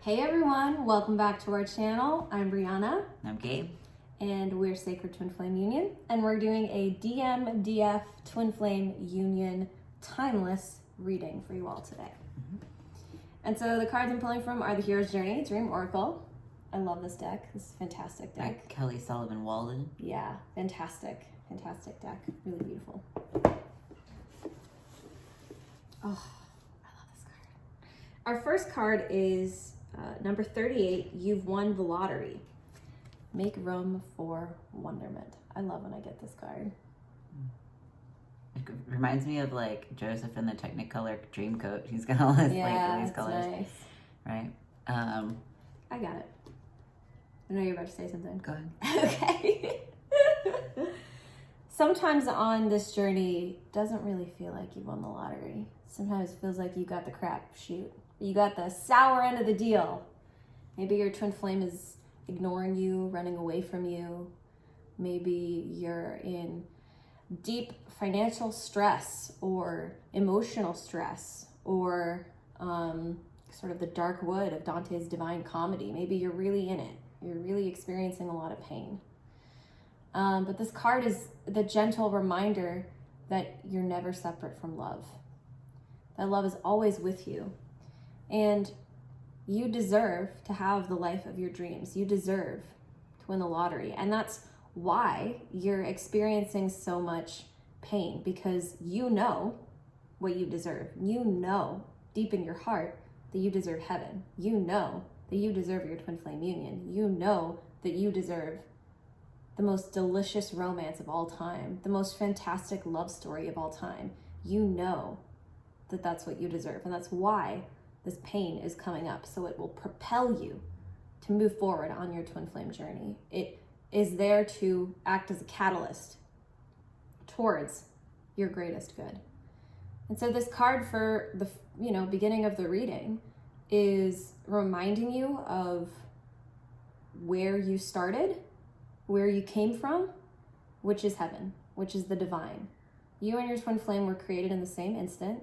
Hey everyone, welcome back to our channel. I'm Briana. I'm Gabe. And we're Sacred Twin Flame Union. And we're doing a DMDF Twin Flame Union timeless reading for you all today. And so the cards I'm pulling from are the Hero's Journey, Dream Oracle. I love this deck. This is a fantastic deck. Like Kelly Sullivan Walden. Yeah, fantastic. Fantastic deck. Really beautiful. Oh, I love this card. Our first card is number 38, You've Won the Lottery. Make room for wonderment. I love when I get this card. It reminds me of like Joseph in the Technicolor Dreamcoat. He's got all this like these colors. Nice. Right? I got it. I know you're about to say something. Go ahead. Okay. Sometimes on this journey, it doesn't really feel like you won the lottery. Sometimes it feels like you got the crap shoot. You got the sour end of the deal. Maybe your twin flame is ignoring you, running away from you. Maybe you're in deep financial stress or emotional stress or sort of the dark wood of Dante's Divine Comedy. Maybe you're really in it. You're really experiencing a lot of pain. But this card is the gentle reminder that you're never separate from love. That love is always with you. And you deserve to have the life of your dreams. You deserve to win the lottery. And that's why you're experiencing so much pain, because you know what you deserve. You know deep in your heart that you deserve heaven. You know that you deserve your twin flame union. You know that you deserve the most delicious romance of all time, the most fantastic love story of all time. You know that that's what you deserve. And that's why this pain is coming up, so it will propel you to move forward on your twin flame journey. It is there to act as a catalyst towards your greatest good. And so this card for the beginning of the reading is reminding you of where you started, where you came from, which is heaven, which is the divine. You and your twin flame were created in the same instant.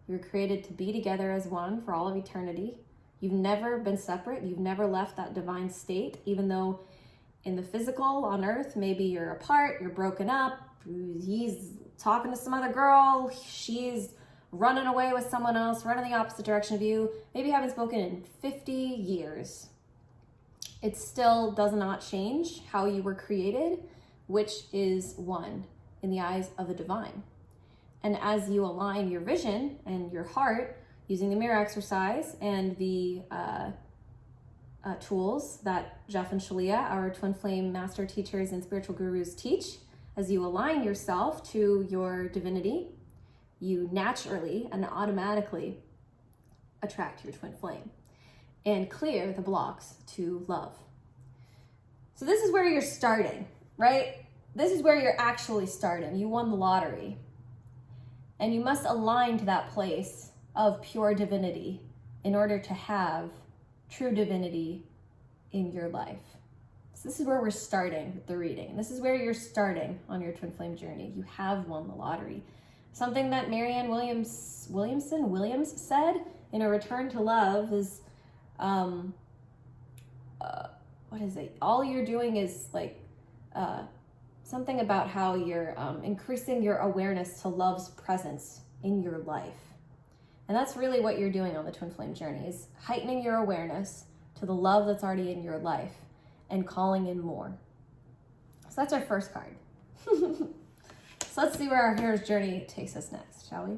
You were created to be together as one for all of eternity. You've never been separate. You've never left that divine state, even though in the physical on earth, maybe you're apart, you're broken up, he's talking to some other girl, she's running away with someone else, running the opposite direction of you. Maybe you haven't spoken in 50 years. It still does not change how you were created, which is one in the eyes of the divine. And as you align your vision and your heart using the mirror exercise and the tools that Jeff and Shaleia, our twin flame master teachers and spiritual gurus, teach, as you align yourself to your divinity, you naturally and automatically attract your twin flame and clear the blocks to love. So this is where you're starting, right? This is where you're actually starting. You won the lottery. And you must align to that place of pure divinity in order to have true divinity in your life. So this is where we're starting with the reading. This is where you're starting on your twin flame journey. You have won the lottery. Something that Marianne Williams said in A Return to Love is, what is it? All you're doing is like, something about how you're increasing your awareness to love's presence in your life. And that's really what you're doing on the twin flame journey, is heightening your awareness to the love that's already in your life and calling in more. So that's our first card. So let's see where our hero's journey takes us next, shall we?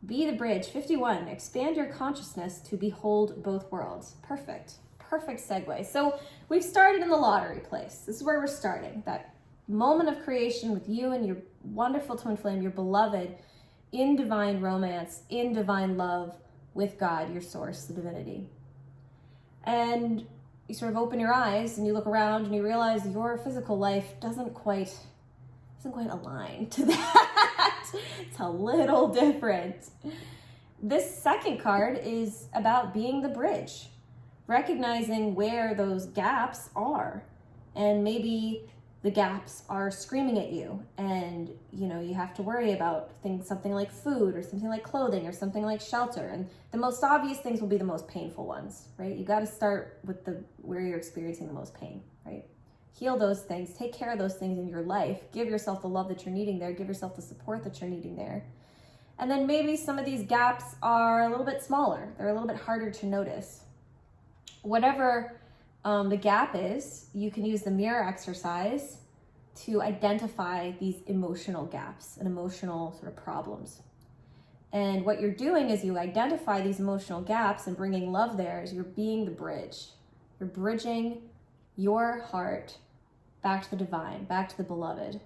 Be the bridge. 51, expand your consciousness to behold both worlds. Perfect segue. So we've started in the lottery place. This is where we're starting. That moment of creation with you and your wonderful twin flame, your beloved, in divine romance, in divine love with God, your source, the divinity. And you sort of open your eyes and you look around and you realize your physical life doesn't quite align to that. It's a little different. This second card is about being the bridge, recognizing where those gaps are, and maybe the gaps are screaming at you, and you have to worry about something like food or something like clothing or something like shelter. And the most obvious things will be the most painful ones, right? You got to start with where you're experiencing the most pain, right? Heal those things, take care of those things in your life, give yourself the love that you're needing there, give yourself the support that you're needing there. And then maybe some of these gaps are a little bit smaller, they're a little bit harder to notice. Whatever the gap is, you can use the mirror exercise to identify these emotional gaps and emotional sort of problems. And what you're doing is you identify these emotional gaps and bringing love there is you're being the bridge. You're bridging your heart back to the divine, back to the beloved,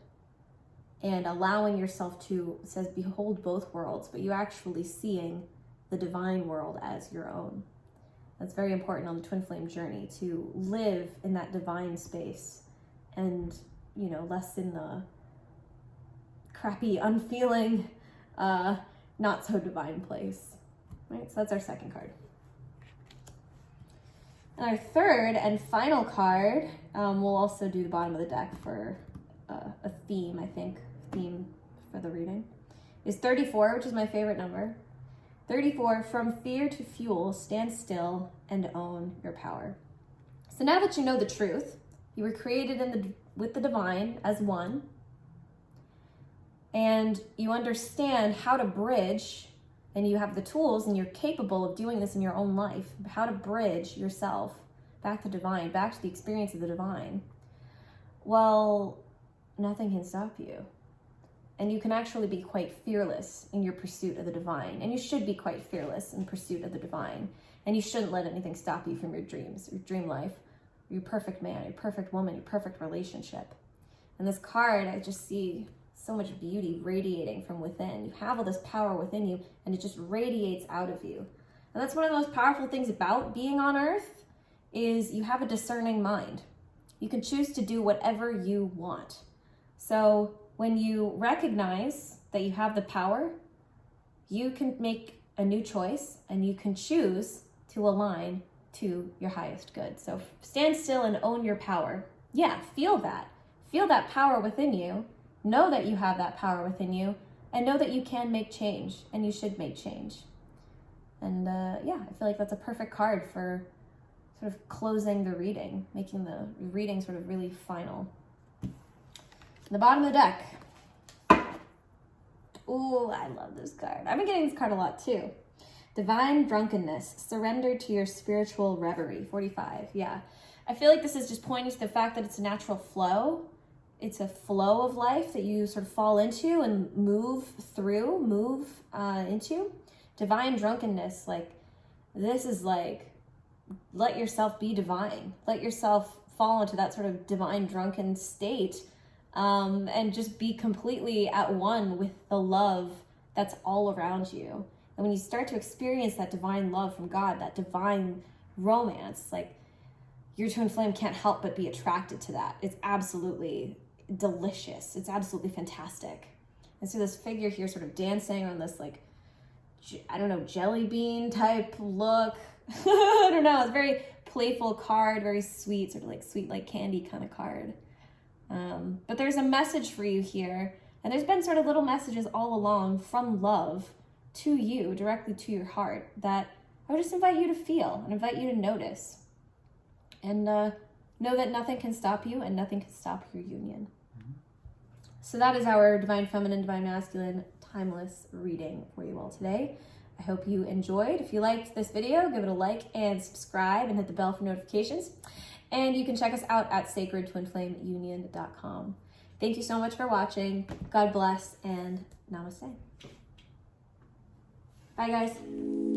and allowing yourself to, it says, behold both worlds, but you actually seeing the divine world as your own. That's very important on the twin flame journey, to live in that divine space and, less in the crappy, unfeeling, not so divine place, right? So that's our second card. And our third and final card, we'll also do the bottom of the deck for a theme, I think, for the reading, is 34, which is my favorite number. 34, from fear to fuel, stand still and own your power. So now that you know the truth, you were created with the divine as one, and you understand how to bridge, and you have the tools and you're capable of doing this in your own life, how to bridge yourself back to divine, back to the experience of the divine. Well, nothing can stop you. And you can actually be quite fearless in your pursuit of the divine. And you should be quite fearless in pursuit of the divine. And you shouldn't let anything stop you from your dreams, your dream life, your perfect man, your perfect woman, your perfect relationship. And this card, I just see so much beauty radiating from within. You have all this power within you, and it just radiates out of you. And that's one of the most powerful things about being on earth, is you have a discerning mind. You can choose to do whatever you want. So when you recognize that you have the power, you can make a new choice, and you can choose to align to your highest good. So stand still and own your power. Yeah, feel that. Feel that power within you. Know that you have that power within you, and know that you can make change, and you should make change. And I feel like that's a perfect card for sort of closing the reading, making the reading sort of really final. The bottom of the deck. Ooh, I love this card. I've been getting this card a lot too. Divine drunkenness, surrender to your spiritual reverie, 45. Yeah, I feel like this is just pointing to the fact that it's a natural flow. It's a flow of life that you sort of fall into and move into. Divine drunkenness, like, this is like, let yourself be divine. Let yourself fall into that sort of divine drunken state, and just be completely at one with the love that's all around you. And when you start to experience that divine love from God, that divine romance, like, your twin flame can't help but be attracted to that. It's absolutely delicious. It's absolutely fantastic. And so this figure here sort of dancing on this, like, I don't know, jelly bean type look. I don't know. It's a very playful card, very sweet, sort of like sweet like candy kind of card. But there's a message for you here. And there's been sort of little messages all along from love to you, directly to your heart, that I would just invite you to feel and invite you to notice. And know that nothing can stop you and nothing can stop your union. Mm-hmm. So that is our Divine Feminine, Divine Masculine timeless reading for you all today. I hope you enjoyed. If you liked this video, give it a like and subscribe and hit the bell for notifications. And you can check us out at sacredtwinflameunion.com. Thank you so much for watching. God bless and namaste. Bye, guys.